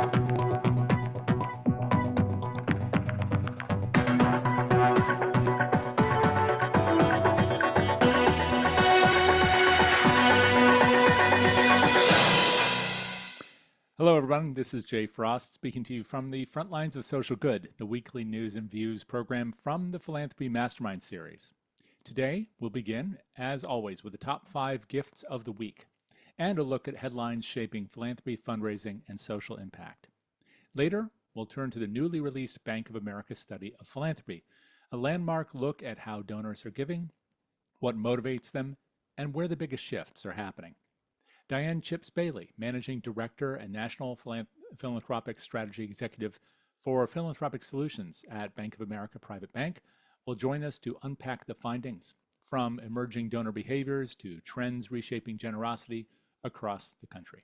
Hello, everyone. This is Jay Frost speaking to you from the Frontlines of Social Good, the weekly news and views program from the Philanthropy Mastermind series. Today, we'll begin, as always, with the top 5 gifts of the week and a look at headlines shaping philanthropy, fundraising, and social impact. Later, we'll turn to the newly released Bank of America study of philanthropy, a landmark look at how donors are giving, what motivates them, and where the biggest shifts are happening. Diane Chips-Bailey, Managing Director and National Philanthropic Strategy Executive for Philanthropic Solutions at Bank of America Private Bank, will join us to unpack the findings, from emerging donor behaviors to trends reshaping generosity across the country.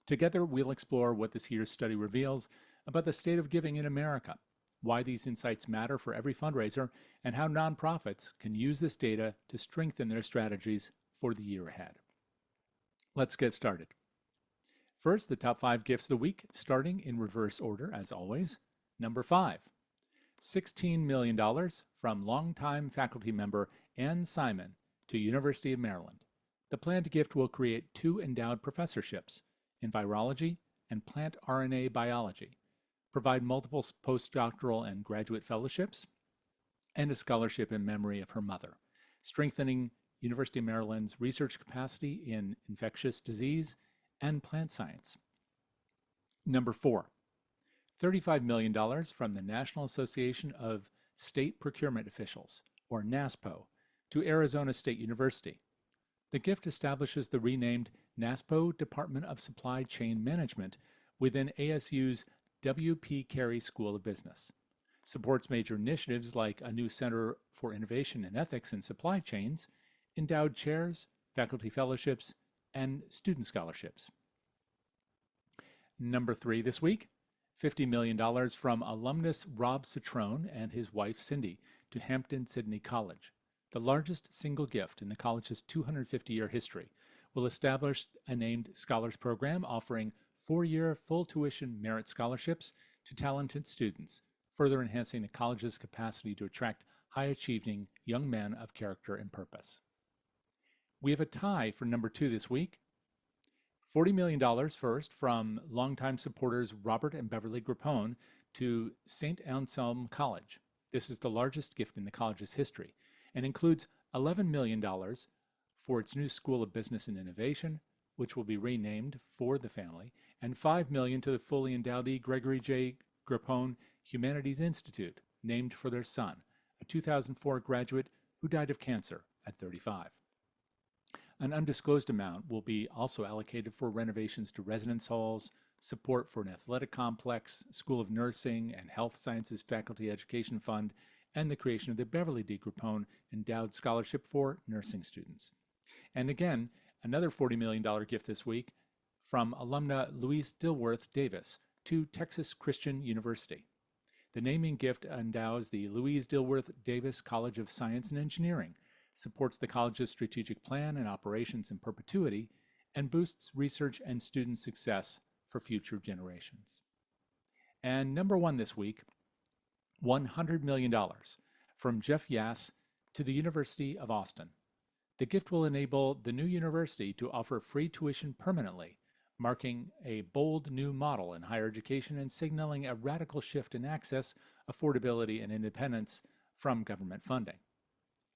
Together, we'll explore what this year's study reveals about the state of giving in America, why these insights matter for every fundraiser, and how nonprofits can use this data to strengthen their strategies for the year ahead. Let's get started. First, the top 5 gifts of the week, starting in reverse order, as always. Number 5, $16 million from longtime faculty member Ann Simon to University of Maryland. The planned gift will create 2 endowed professorships in virology and plant RNA biology, provide multiple postdoctoral and graduate fellowships, and a scholarship in memory of her mother, strengthening University of Maryland's research capacity in infectious disease and plant science. Number 4, $35 million from the National Association of State Procurement Officials, or NASPO, to Arizona State University. The gift establishes the renamed NASPO Department of Supply Chain Management within ASU's W.P. Carey School of Business, supports major initiatives like a new Center for Innovation and Ethics in Supply Chains, endowed chairs, faculty fellowships, and student scholarships. Number 3 this week, $50 million from alumnus Rob Citrone and his wife Cindy to Hampton-Sydney College. The largest single gift in the college's 250-year history, will establish a named scholars program offering 4-year full tuition merit scholarships to talented students, further enhancing the college's capacity to attract high-achieving young men of character and purpose. We have a tie for number 2 this week. $40 million first from longtime supporters Robert and Beverly Grappone to St. Anselm College. This is the largest gift in the college's history and includes $11 million for its new School of Business and Innovation, which will be renamed for the family, and $5 million to the fully endowed E. Gregory J. Grappone Humanities Institute, named for their son, a 2004 graduate who died of cancer at 35. An undisclosed amount will be also allocated for renovations to residence halls, support for an athletic complex, School of Nursing and Health Sciences Faculty Education Fund, and the creation of the Beverly D. Grappone Endowed Scholarship for nursing students. And again, another $40 million gift this week from alumna Louise Dilworth Davis to Texas Christian University. The naming gift endows the Louise Dilworth Davis College of Science and Engineering, supports the college's strategic plan and operations in perpetuity, and boosts research and student success for future generations. And number 1 this week, $100 million from Jeff Yass to the University of Austin. The gift will enable the new university to offer free tuition permanently, marking a bold new model in higher education and signaling a radical shift in access, affordability, and independence from government funding.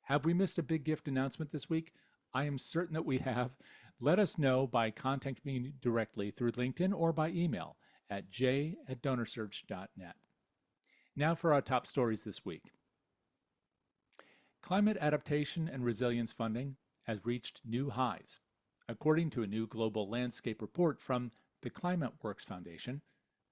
Have we missed a big gift announcement this week? I am certain that we have. Let us know by contacting me directly through LinkedIn or by email at j@donorsearch.net. Now for our top stories this week. Climate adaptation and resilience funding has reached new highs. According to a new global landscape report from the ClimateWorks Foundation,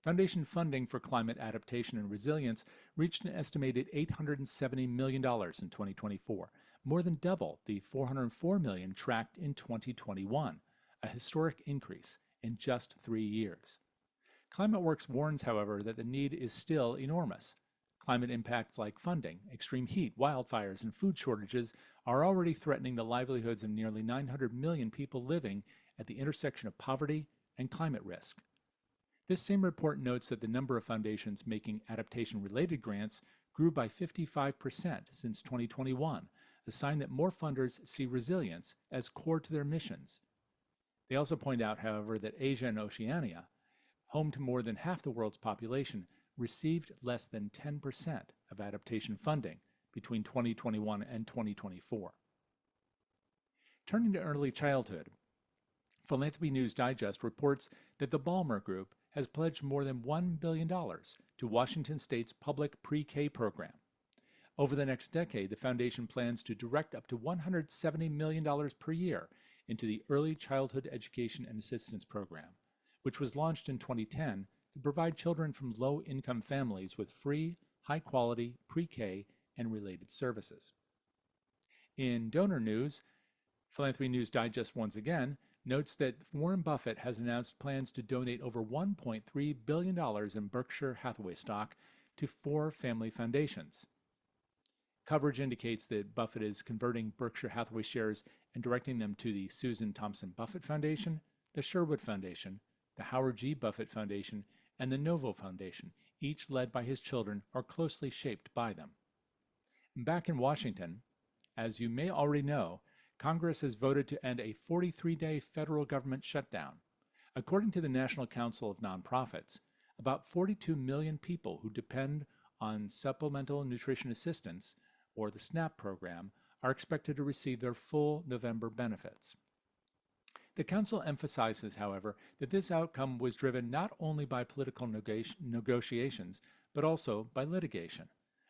Foundation funding for climate adaptation and resilience reached an estimated $870 million in 2024, more than double the $404 million tracked in 2021, a historic increase in just 3 years. ClimateWorks warns, however, that the need is still enormous. Climate impacts like flooding, extreme heat, wildfires, and food shortages are already threatening the livelihoods of nearly 900 million people living at the intersection of poverty and climate risk. This same report notes that the number of foundations making adaptation-related grants grew by 55% since 2021, a sign that more funders see resilience as core to their missions. They also point out, however, that Asia and Oceania, home to more than half the world's population, received less than 10% of adaptation funding between 2021 and 2024. Turning to early childhood, Philanthropy News Digest reports that the Ballmer Group has pledged more than $1 billion to Washington State's public pre-K program. Over the next decade, the foundation plans to direct up to $170 million per year into the Early Childhood Education and Assistance Program, which was launched in 2010 to provide children from low-income families with free, high-quality pre-K and related services. In donor news, Philanthropy News Digest once again notes that Warren Buffett has announced plans to donate over $1.3 billion in Berkshire Hathaway stock to 4 family foundations. Coverage indicates that Buffett is converting Berkshire Hathaway shares and directing them to the Susan Thompson Buffett Foundation, the Sherwood Foundation, the Howard G. Buffett Foundation, and the Novo Foundation, each led by his children or closely shaped by them. Back in Washington, as you may already know, Congress has voted to end a 43-day federal government shutdown. According to the National Council of Nonprofits, about 42 million people who depend on Supplemental Nutrition Assistance, or the SNAP program, are expected to receive their full November benefits. The Council emphasizes, however, that this outcome was driven not only by political negotiations, but also by litigation.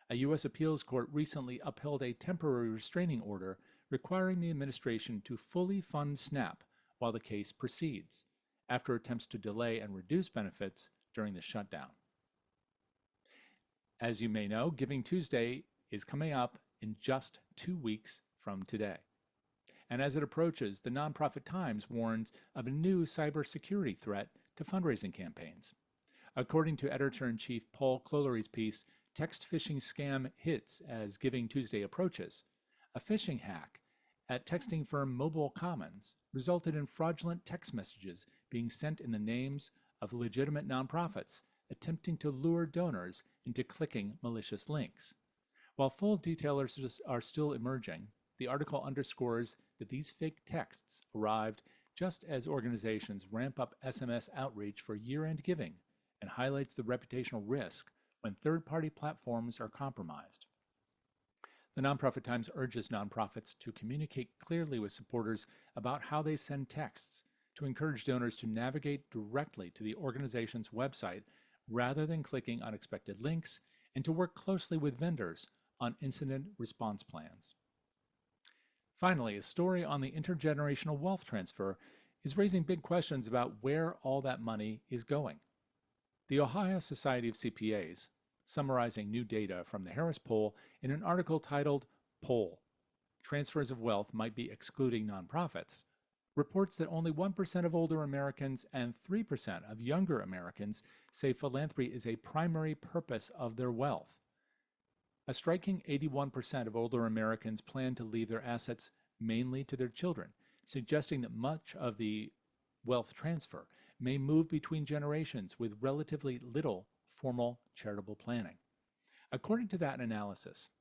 A U.S. appeals court recently upheld a temporary restraining order requiring the administration to fully fund SNAP while the case proceeds, after attempts to delay and reduce benefits during the shutdown. As you may know, Giving Tuesday is coming up in just 2 weeks from today. And as it approaches, the Nonprofit Times warns of a new cybersecurity threat to fundraising campaigns. According to editor-in-chief Paul Clolery's piece, Text Phishing Scam Hits as Giving Tuesday approaches, a phishing hack at texting firm Mobile Commons resulted in fraudulent text messages being sent in the names of legitimate nonprofits attempting to lure donors into clicking malicious links. While full details are still emerging, the article underscores that these fake texts arrived just as organizations ramp up SMS outreach for year-end giving and highlights the reputational risk when third-party platforms are compromised. The Nonprofit Times urges nonprofits to communicate clearly with supporters about how they send texts, to encourage donors to navigate directly to the organization's website rather than clicking unexpected links, and to work closely with vendors on incident response plans. Finally, a story on the intergenerational wealth transfer is raising big questions about where all that money is going. The Ohio Society of CPAs, summarizing new data from the Harris Poll in an article titled Poll, Transfers of Wealth Might Be Excluding Nonprofits, reports that only 1% of older Americans and 3% of younger Americans say philanthropy is a primary purpose of their wealth. A striking 81% of older Americans plan to leave their assets mainly to their children, suggesting that much of the wealth transfer may move between generations with relatively little formal charitable planning. According to that analysis,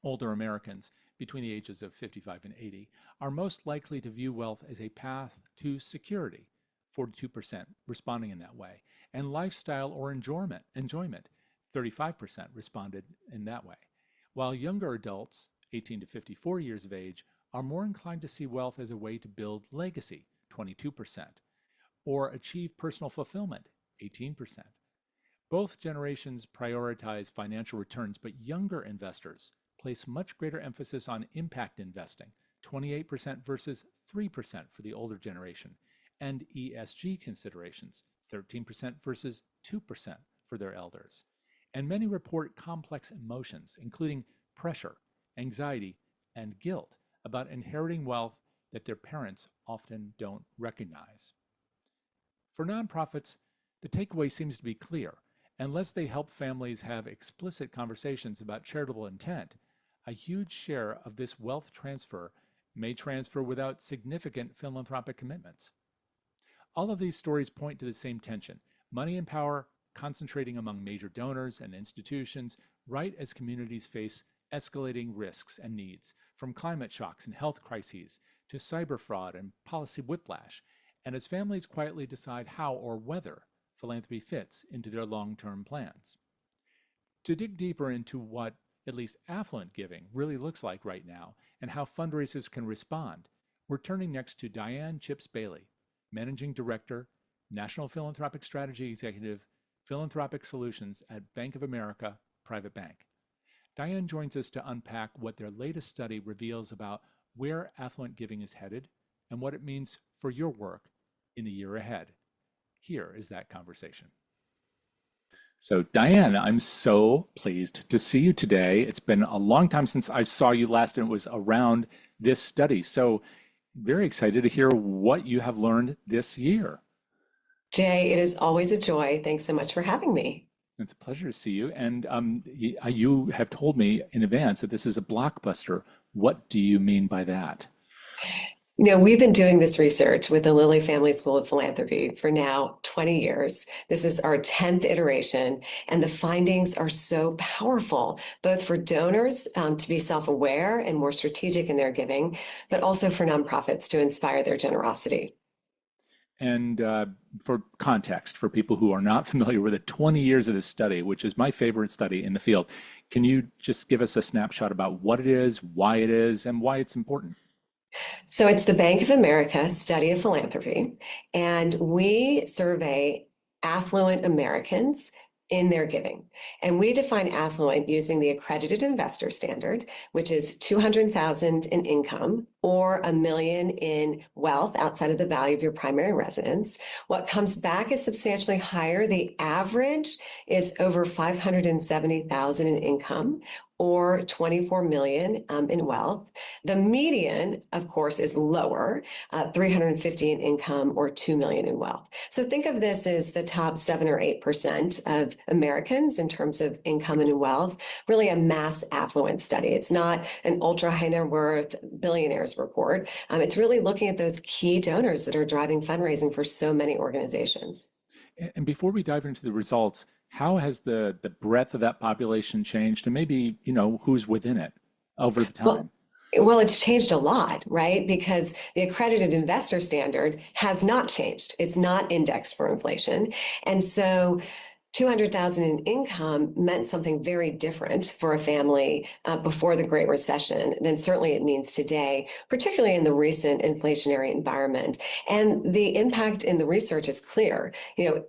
older Americans between the ages of 55 and 80 are most likely to view wealth as a path to security, 42% responding in that way, and lifestyle or enjoyment, 35% responded in that way, while younger adults, 18 to 54 years of age, are more inclined to see wealth as a way to build legacy, 22%, or achieve personal fulfillment, 18%. Both generations prioritize financial returns, but younger investors place much greater emphasis on impact investing, 28% versus 3% for the older generation, and ESG considerations, 13% versus 2% for their elders. And many report complex emotions, including pressure, anxiety, and guilt about inheriting wealth that their parents often don't recognize. For nonprofits, the takeaway seems to be clear. Unless they help families have explicit conversations about charitable intent, a huge share of this wealth transfer may transfer without significant philanthropic commitments. All of these stories point to the same tension. Money and power concentrating among major donors and institutions right as communities face escalating risks and needs, from climate shocks and health crises to cyber fraud and policy whiplash, and as families quietly decide how or whether philanthropy fits into their long-term plans. To dig deeper into what at least affluent giving really looks like right now and how fundraisers can respond, we're turning next to Diane Chips Bailey, Managing Director, National Philanthropic Strategy Executive, Philanthropic Solutions at Bank of America Private Bank. Diane joins us to unpack what their latest study reveals about where affluent giving is headed and what it means for your work in the year ahead. Here is that conversation. So, Diane, I'm so pleased to see you today. It's been a long time since I saw you last, and it was around this study. So, very excited to hear what you have learned this year. Jay, it is always a joy. Thanks so much for having me. It's a pleasure to see you. And you have told me in advance that this is a blockbuster. What do you mean by that? We've been doing this research with the Lilly Family School of Philanthropy for now 20 years. This is our 10th iteration, and the findings are so powerful, both for donors to be self-aware and more strategic in their giving, but also for nonprofits to inspire their generosity. And for context, for people who are not familiar with it, 20 years of this study, which is my favorite study in the field, can you just give us a snapshot about what it is, and why it's important? So it's the Bank of America Study of Philanthropy, and we survey affluent Americans in their giving. And we define affluent using the accredited investor standard, which is 200,000 in income or $1 million in wealth outside of the value of your primary residence. What comes back is substantially higher. The average is over 570,000 in income or 24 million in wealth. The median, of course, is lower, 350 in income or 2 million in wealth. So think of this as the top 7 or 8% of Americans in terms of income and wealth, really a mass affluent study. It's not an ultra high net worth billionaires report. It's really looking at those key donors that are driving fundraising for so many organizations. And before we dive into the results, how has the breadth of that population changed, and maybe, who's within it over the time? Well, it's changed a lot, right? Because the accredited investor standard has not changed. It's not indexed for inflation. And so 200,000 in income meant something very different for a family before the Great Recession than certainly it means today, particularly in the recent inflationary environment. And the impact in the research is clear.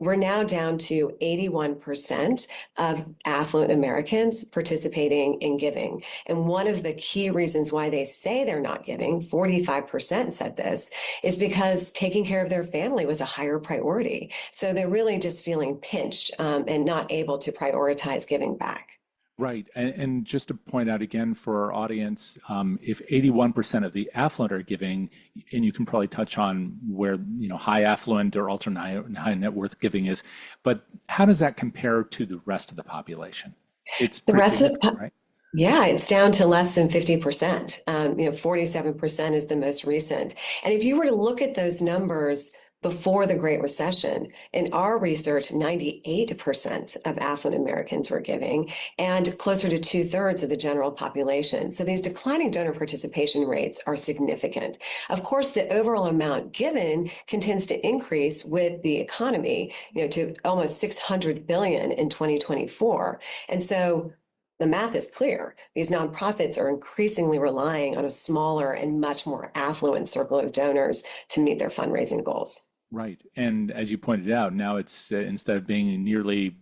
We're now down to 81% of affluent Americans participating in giving. And one of the key reasons why they say they're not giving, 45% said this, is because taking care of their family was a higher priority. So they're really just feeling pinched and not able to prioritize giving back. Right. And just to point out again for our audience, if 81% of the affluent are giving, and you can probably touch on where, high affluent or ultra high net worth giving is, but how does that compare to the rest of the population? It's pretty significant, right? Yeah, it's down to less than 50%. 47% is the most recent. And if you were to look at those numbers before the Great Recession, in our research, 98% of affluent Americans were giving and closer to 2/3 of the general population. So these declining donor participation rates are significant. Of course, the overall amount given continues to increase with the economy, to almost 600 billion in 2024. And so the math is clear. These nonprofits are increasingly relying on a smaller and much more affluent circle of donors to meet their fundraising goals. Right. And as you pointed out, now it's instead of being nearly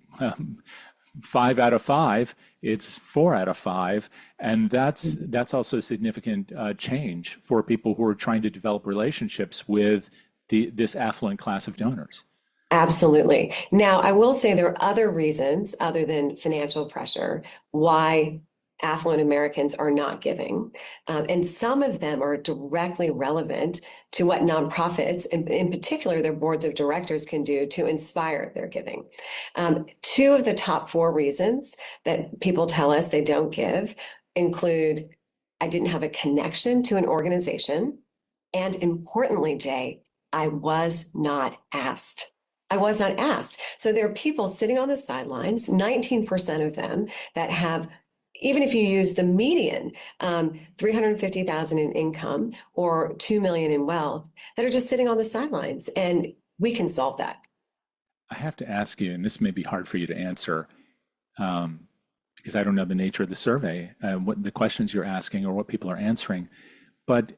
5 out of 5, it's 4 out of 5. And that's also a significant change for people who are trying to develop relationships with this affluent class of donors. Absolutely. Now, I will say there are other reasons other than financial pressure why affluent Americans are not giving. And some of them are directly relevant to what nonprofits, in particular their boards of directors, can do to inspire their giving. 2 of the top 4 reasons that people tell us they don't give include, I didn't have a connection to an organization. And importantly, Jay, I was not asked. I was not asked. So there are people sitting on the sidelines, 19% of them that have, even if you use the median, 350,000 in income or 2 million in wealth, that are just sitting on the sidelines. And we can solve that. I have to ask you, and this may be hard for you to answer, um, because I don't know the nature of the survey, what the questions you're asking or what people are answering, but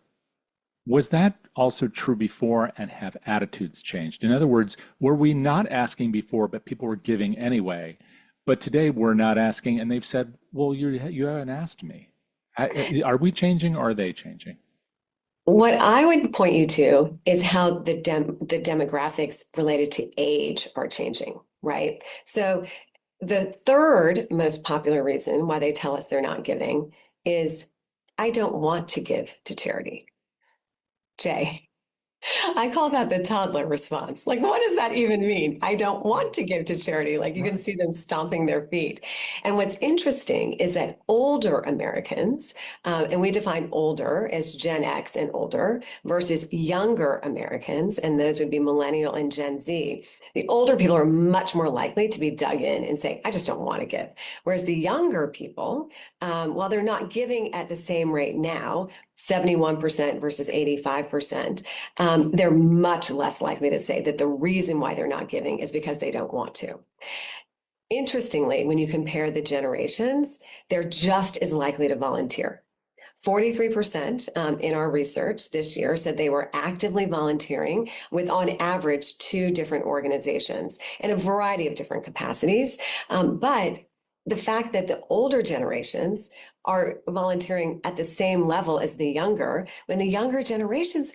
was that also true before and have attitudes changed? In other words, were we not asking before, but people were giving anyway? But today we're not asking, and they've said, "Well, you haven't asked me." Are we changing or are they changing? What I would point you to is how the demographics related to age are changing, right? So the third most popular reason why they tell us they're not giving is, I don't want to give to charity. Jay, I call that the toddler response. Like, what does that even mean? I don't want to give to charity. Like, you can Right. see them stomping their feet. And what's interesting is that older Americans, and we define older as Gen X and older, versus younger Americans, and those would be millennial and Gen Z. The older people are much more likely to be dug in and say, I just don't want to give. Whereas the younger people, while they're not giving at the same rate now, 71% versus 85%, they're much less likely to say that the reason why they're not giving is because they don't want to. Interestingly, when you compare the generations, they're just as likely to volunteer. 43% in our research this year said they were actively volunteering with, on average, two different organizations in a variety of different capacities. But the fact that the older generations are volunteering at the same level as the younger, when the younger generations,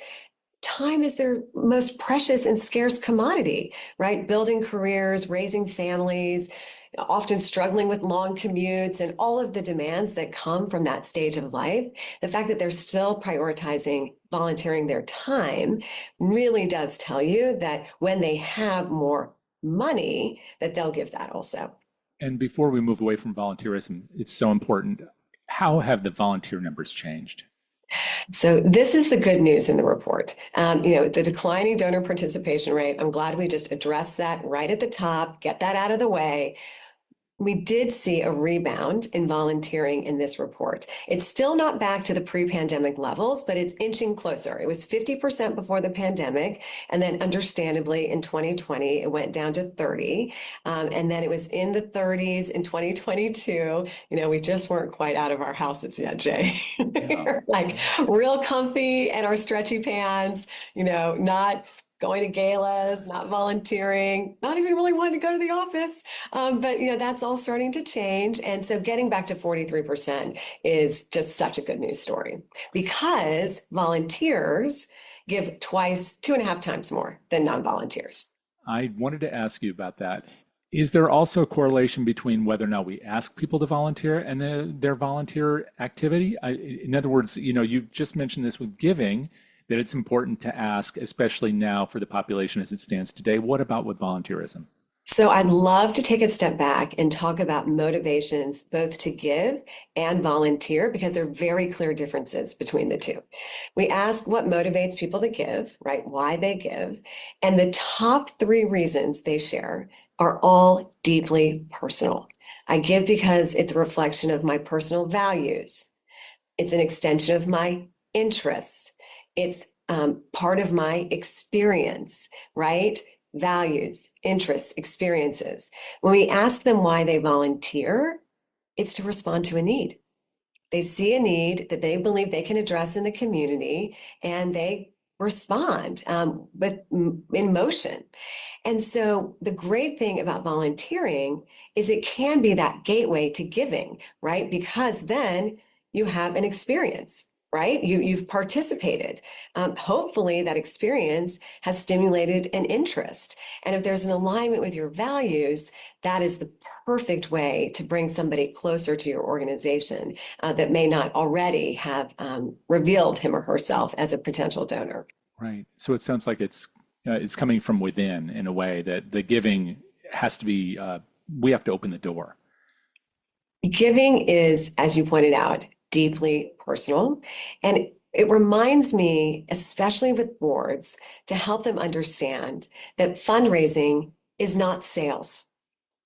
time is their most precious and scarce commodity, right? Building careers, raising families, often struggling with long commutes and all of the demands that come from that stage of life. The fact that they're still prioritizing volunteering their time really does tell you that when they have more money, that they'll give that also. And before we move away from volunteerism, it's so important. How have the volunteer numbers changed? So this is the good news in the report. The declining donor participation rate, I'm glad we just addressed that right at the top, get that out of the way. We did see a rebound in volunteering in this report. It's still not back to the pre-pandemic levels, but it's inching closer. It was 50% before the pandemic, and then understandably in 2020, it went down to 30. And then it was in the 30s in 2022. We just weren't quite out of our houses yet, Jay. No, Like no. real comfy in our stretchy pants, not going to galas, not volunteering, not even really wanting to go to the office. But that's all starting to change. And so getting back to 43% is just such a good news story because volunteers give twice, 2.5 times more than non-volunteers. I wanted to ask you about that. Is there also a correlation between whether or not we ask people to volunteer and their volunteer activity? In other words, you've just mentioned this with giving, that it's important to ask, especially now for the population as it stands today. What about with volunteerism? So I'd love to take a step back and talk about motivations both to give and volunteer because there are very clear differences between the two. We ask what motivates people to give, right? Why they give. And the top three reasons they share are all deeply personal. I give because it's a reflection of my personal values. It's an extension of my interests. It's part of my experience, right? Values, interests, experiences. When we ask them why they volunteer, it's to respond to a need. They see a need that they believe they can address in the community, and they respond with in motion. And so the great thing about volunteering is it can be that gateway to giving, right? Because then you have an experience, right? You've participated. Hopefully that experience has stimulated an interest. And if there's an alignment with your values, that is the perfect way to bring somebody closer to your organization that may not already have revealed him or herself as a potential donor. Right. So it sounds like it's coming from within in a way that the giving has to be, we have to open the door. Giving is, as you pointed out, deeply personal. And It reminds me, especially with boards, to help them understand that fundraising is not sales.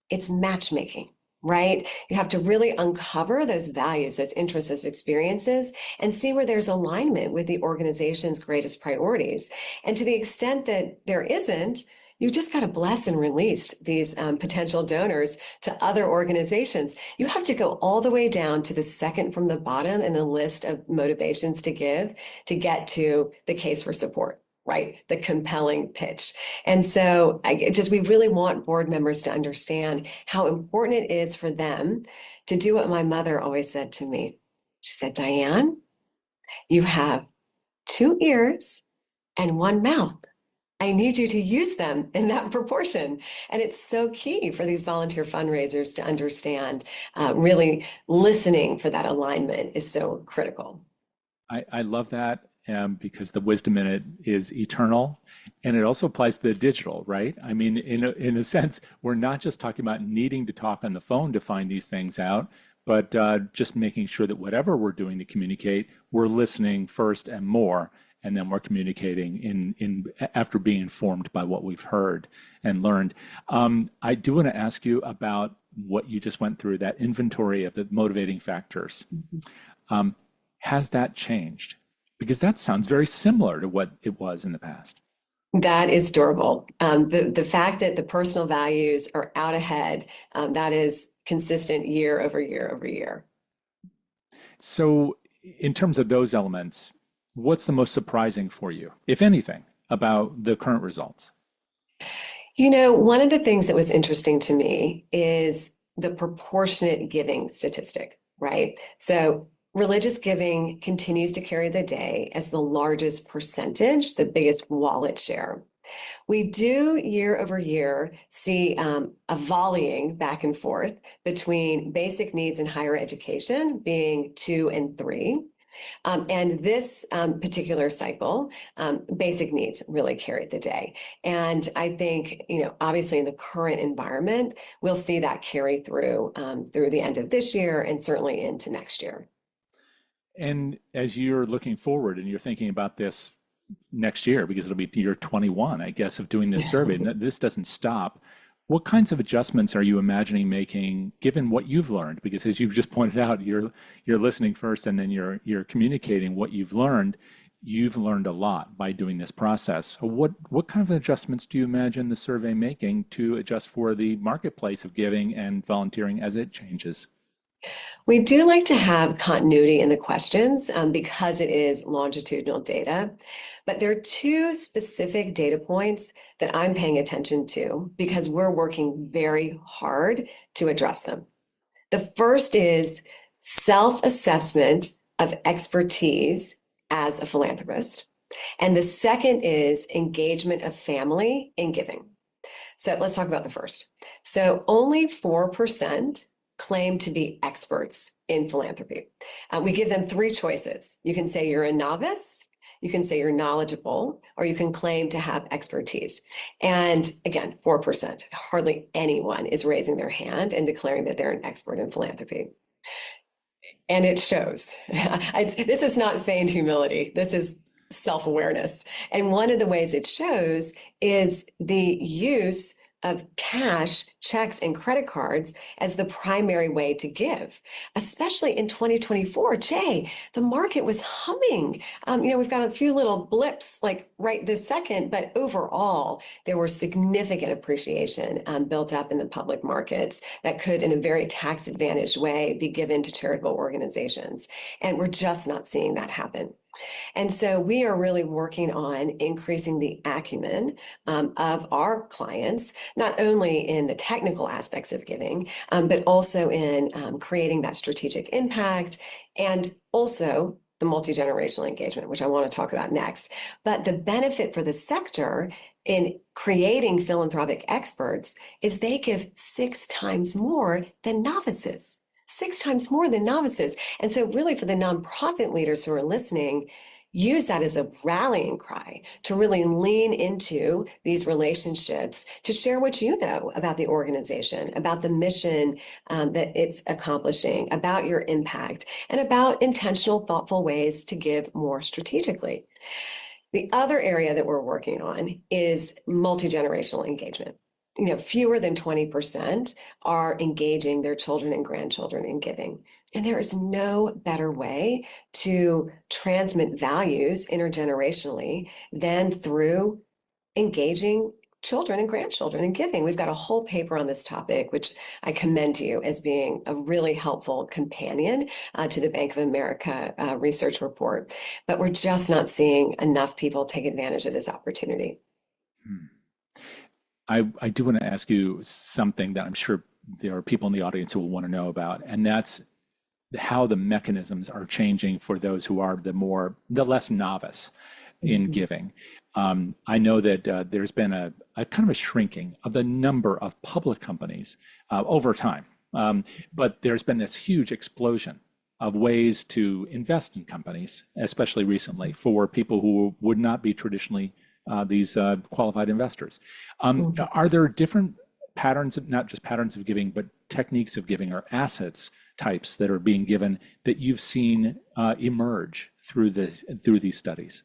It's matchmaking, right? You have to really uncover those values, those interests, those experiences, and see where there's alignment with the organization's greatest priorities. And to the extent that there isn't, you just got to bless and release these potential donors to other organizations. You have to go all the way down to the second from the bottom in the list of motivations to give to get to the case for support, right? The compelling pitch. And so we really want board members to understand how important it is for them to do what my mother always said to me. She said, Diane, you have two ears and one mouth. I need you to use them in that proportion. And it's so key for these volunteer fundraisers to understand, really listening for that alignment is so critical. I love that because the wisdom in it is eternal, and it also applies to the digital, right? I mean, in a sense, we're not just talking about needing to talk on the phone to find these things out, but just making sure that whatever we're doing to communicate, we're listening first and more, and then we're communicating in after being informed by what we've heard and learned. I do want to ask you about what you just went through, that inventory of the motivating factors. Um, has that changed? Because that sounds very similar to what it was in the past. That is durable. The fact that the personal values are out ahead, that is consistent year over year over year. So, in terms of those elements, what's the most surprising for you, if anything, about the current results? You know, one of the things that was interesting to me is the proportionate giving statistic, right? So religious giving continues to carry the day as the largest percentage, the biggest wallet share. We do year over year see a volleying back and forth between basic needs and higher education being 2 and 3. And this particular cycle, basic needs really carried the day. And I think, you know, obviously in the current environment, we'll see that carry through the end of this year and certainly into next year. And as you're looking forward and you're thinking about this next year, because it'll be year 21, I guess, of doing this survey, and this doesn't stop. What kinds of adjustments are you imagining making, given what you've learned? Because as you've just pointed out, you're listening first, and then you're communicating what you've learned. You've learned a lot by doing this process. So what kind of adjustments do you imagine the survey making to adjust for the marketplace of giving and volunteering as it changes? We do like to have continuity in the questions because it is longitudinal data, but there are two specific data points that I'm paying attention to because we're working very hard to address them. The first is self-assessment of expertise as a philanthropist, and the second is engagement of family in giving. So let's talk about the first. So only 4% claim to be experts in philanthropy. We give them three choices. You can say you're a novice, you can say you're knowledgeable, or you can claim to have expertise. And again, 4%, hardly anyone is raising their hand and declaring that they're an expert in philanthropy. And it shows. This is not feigned humility. This is self-awareness. And one of the ways it shows is the use of cash, checks, and credit cards as the primary way to give, especially in 2024. Jay, the market was humming. We've got a few little blips like right this second, but overall, there were significant appreciation built up in the public markets that could, in a very tax-advantaged way, be given to charitable organizations. And we're just not seeing that happen. And so we are really working on increasing the acumen of our clients, not only in the technical aspects of giving, but also in creating that strategic impact and also the multi-generational engagement, which I want to talk about next. But the benefit for the sector in creating philanthropic experts is they give 6 times more than novices. 6 times more than novices. And so really for the nonprofit leaders who are listening, use that as a rallying cry to really lean into these relationships, to share what you know about the organization, about the mission that it's accomplishing, about your impact, and about intentional, thoughtful ways to give more strategically. The other area that we're working on is multi-generational engagement. Fewer than 20% are engaging their children and grandchildren in giving. And there is no better way to transmit values intergenerationally than through engaging children and grandchildren in giving. We've got a whole paper on this topic, which I commend to you as being a really helpful companion to the Bank of America research report. But we're just not seeing enough people take advantage of this opportunity. I do want to ask you something that I'm sure there are people in the audience who will want to know about, and that's how the mechanisms are changing for those who are the less novice in giving. I know that there's been a kind of a shrinking of the number of public companies over time, but there's been this huge explosion of ways to invest in companies, especially recently, for people who would not be traditionally these qualified investors. Are there different patterns of, not just patterns of giving, but techniques of giving or assets types that are being given that you've seen emerge through these studies?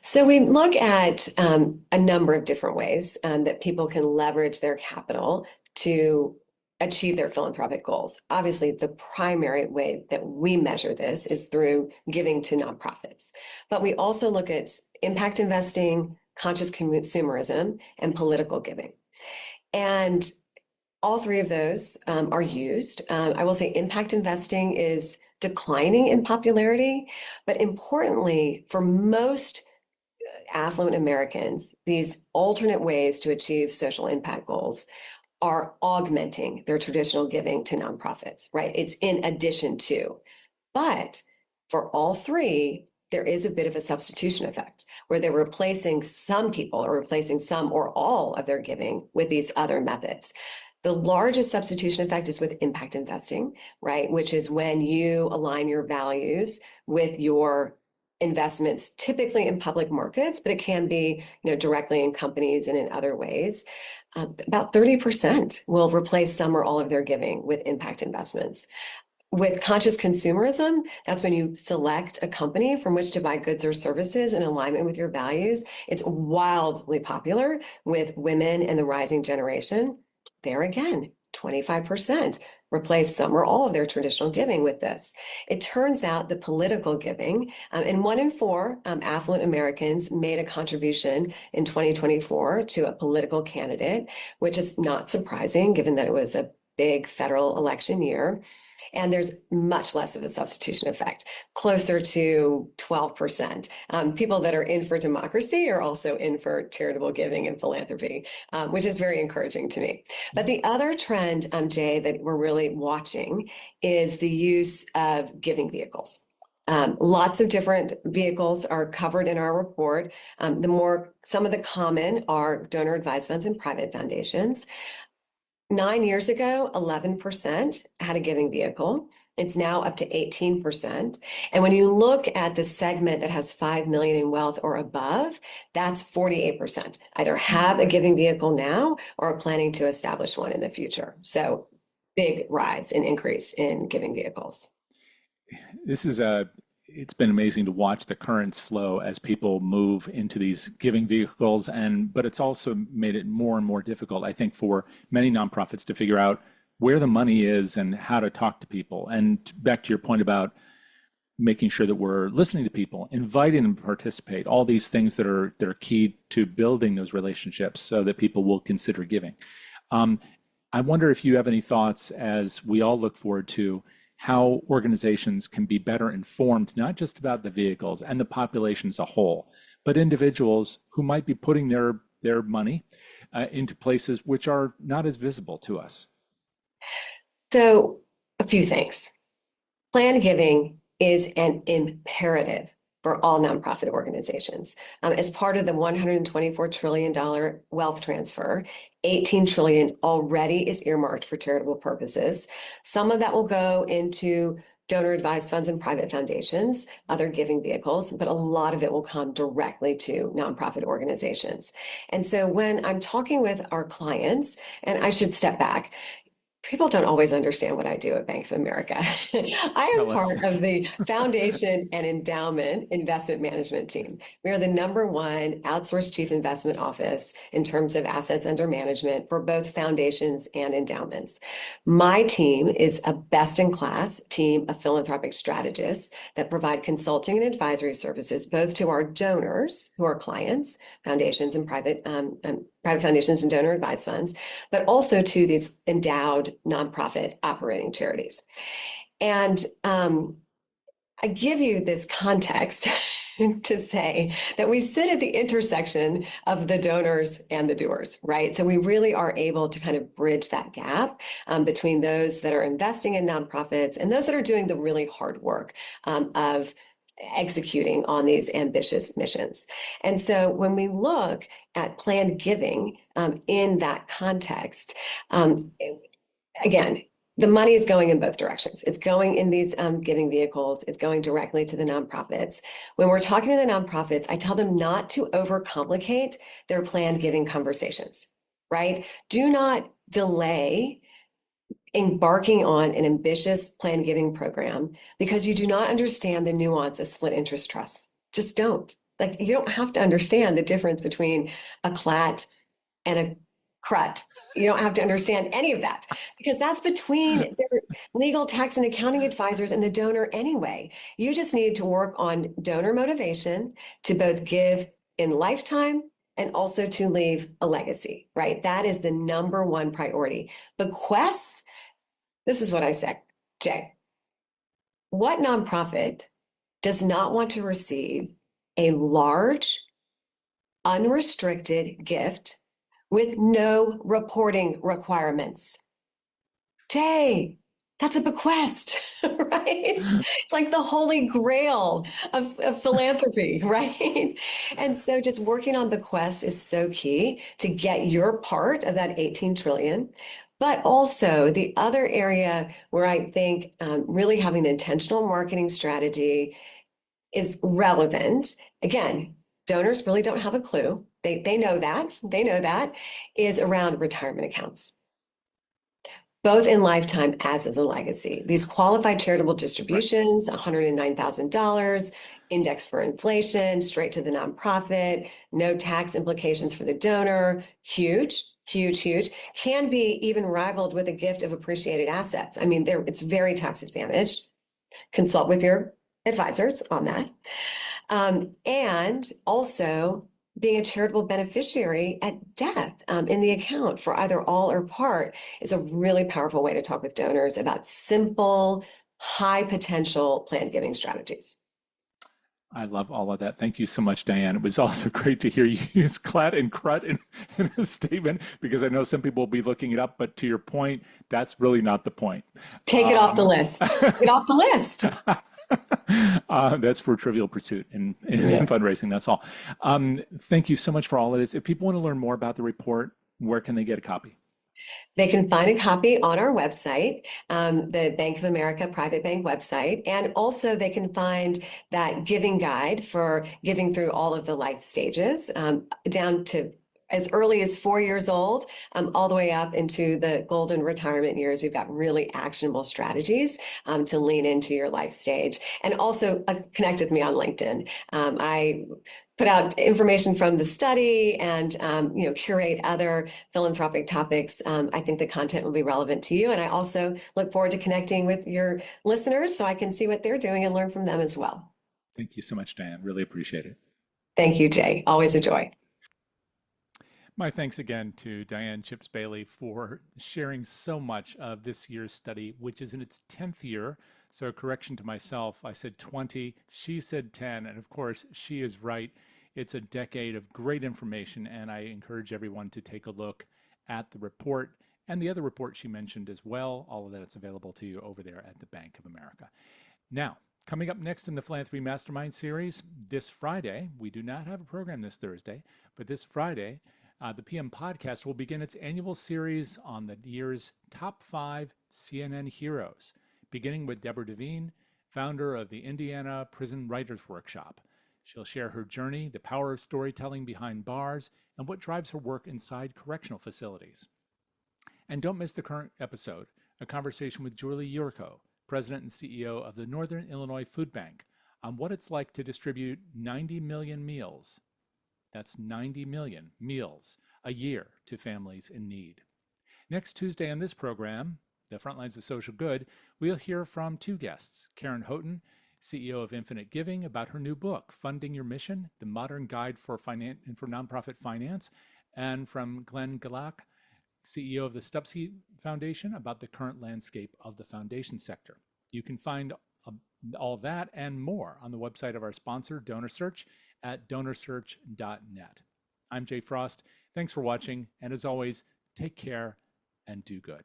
So we look at a number of different ways that people can leverage their capital to achieve their philanthropic goals. Obviously, the primary way that we measure this is through giving to nonprofits. But we also look at impact investing, conscious consumerism, and political giving. And all three of those are used. I will say impact investing is declining in popularity, but importantly, for most affluent Americans, these alternate ways to achieve social impact goals are augmenting their traditional giving to nonprofits, right? It's in addition to. But for all three, there is a bit of a substitution effect where they're replacing some people or replacing some or all of their giving with these other methods. The largest substitution effect is with impact investing, right? Which is when you align your values with your investments, typically in public markets, but it can be, directly in companies and in other ways. About 30% will replace some or all of their giving with impact investments. With conscious consumerism, that's when you select a company from which to buy goods or services in alignment with your values. It's wildly popular with women and the rising generation. There again, 25% replace some or all of their traditional giving with this. It turns out the political giving, and 1 in 4 affluent Americans made a contribution in 2024 to a political candidate, which is not surprising given that it was a big federal election year. And there's much less of a substitution effect, closer to 12%. People that are in for democracy are also in for charitable giving and philanthropy, which is very encouraging to me. But the other trend, Jay, that we're really watching is the use of giving vehicles. Lots of different vehicles are covered in our report. Some of the common are donor advised funds and private foundations. 9 years ago, 11% had a giving vehicle. It's now up to 18%. And when you look at the segment that has 5 million in wealth or above, that's 48%. Either have a giving vehicle now or are planning to establish one in the future. So big rise and increase in giving vehicles. It's been amazing to watch the currents flow as people move into these giving vehicles, but it's also made it more and more difficult, I think, for many nonprofits to figure out where the money is and how to talk to people. And back to your point about making sure that we're listening to people, inviting them to participate, all these things that are key to building those relationships so that people will consider giving. I wonder if you have any thoughts as we all look forward to how organizations can be better informed, not just about the vehicles and the population as a whole, but individuals who might be putting their money into places which are not as visible to us. So a few things. Planned giving is an imperative for all nonprofit organizations. As part of the $124 trillion wealth transfer, 18 trillion already is earmarked for charitable purposes. Some of that will go into donor advised funds and private foundations, other giving vehicles, but a lot of it will come directly to nonprofit organizations. And so when I'm talking with our clients, and I should step back, people don't always understand what I do at Bank of America. I am Tell us. part of the foundation and endowment investment management team. We are the #1 outsourced chief investment office in terms of assets under management for both foundations and endowments. My team is a best-in-class team of philanthropic strategists that provide consulting and advisory services both to our donors, who are clients, foundations and private foundations and donor advised funds, but also to these endowed nonprofit operating charities. And I give you this context to say that we sit at the intersection of the donors and the doers, right? So we really are able to kind of bridge that gap between those that are investing in nonprofits and those that are doing the really hard work of executing on these ambitious missions. And so when we look at planned giving in that context, again, the money is going in both directions. It's going in these giving vehicles. It's going directly to the nonprofits. When we're talking to the nonprofits, I tell them not to overcomplicate their planned giving conversations, right? Do not delay embarking on an ambitious planned giving program because you do not understand the nuance of split interest trusts. Just don't. Like, you don't have to understand the difference between a CLAT and a CRUT. You don't have to understand any of that because that's between their legal, tax, and accounting advisors and the donor anyway. You just need to work on donor motivation to both give in lifetime and also to leave a legacy, right? That is the #1 priority. Bequests, this is what I say, Jay. What nonprofit does not want to receive a large, unrestricted gift with no reporting requirements? Jay, that's a bequest, right? It's like the holy grail of philanthropy, right? And so just working on bequests is so key to get your part of that 18 trillion. But also the other area where I think really having an intentional marketing strategy is relevant. Again, donors really don't have a clue. They know that. They know that is around retirement accounts, both in lifetime as a legacy. These qualified charitable distributions, $109,000, indexed for inflation, straight to the nonprofit, no tax implications for the donor, huge, huge, huge, can be even rivaled with a gift of appreciated assets. I mean, it's very tax advantaged. Consult with your advisors on that. And also being a charitable beneficiary at death in the account for either all or part is a really powerful way to talk with donors about simple, high potential planned giving strategies. I love all of that. Thank you so much, Diane. It was also great to hear you use CLAT and CRUT in a statement because I know some people will be looking it up, but to your point, that's really not the point. Take it off the list. Take it off the list. That's for Trivial Pursuit in fundraising. That's all. Thank you so much for all of this. If people want to learn more about the report, where can they get a copy? They can find a copy on our website, the Bank of America Private Bank website, and also they can find that giving guide for giving through all of the life stages, down to as early as 4 years old, all the way up into the golden retirement years. We've got really actionable strategies to lean into your life stage. And also connect with me on LinkedIn. I put out information from the study and curate other philanthropic topics. I think the content will be relevant to you. And I also look forward to connecting with your listeners so I can see what they're doing and learn from them as well. Thank you so much, Diane. Really appreciate it. Thank you, Jay. Always a joy. My thanks again to Diane Chips Bailey for sharing so much of this year's study, which is in its 10th year. So a correction to myself, I said 20, she said 10, and of course she is right. It's a decade of great information, and I encourage everyone to take a look at the report and the other report she mentioned as well. All of that is available to you over there at the Bank of America. Now, coming up next in the Philanthropy Mastermind series, this Friday, we do not have a program this Thursday, but this Friday, the PM podcast will begin its annual series on the year's top 5 CNN heroes. beginning with Deborah Devine, founder of the Indiana Prison Writers Workshop. She'll share her journey, the power of storytelling behind bars, and what drives her work inside correctional facilities. And don't miss the current episode, a conversation with Julie Yurko, President and CEO of the Northern Illinois Food Bank, on what it's like to distribute 90 million meals. That's 90 million meals a year to families in need. Next Tuesday on this program, the Frontlines of Social Good, we'll hear from two guests, Karen Houghton, CEO of Infinite Giving, about her new book, Funding Your Mission, The Modern Guide for Nonprofit Finance, and from Glenn Galak, CEO of the Stubbsky Foundation, about the current landscape of the foundation sector. You can find all that and more on the website of our sponsor, DonorSearch, at DonorSearch.net. I'm Jay Frost. Thanks for watching, and as always, take care and do good.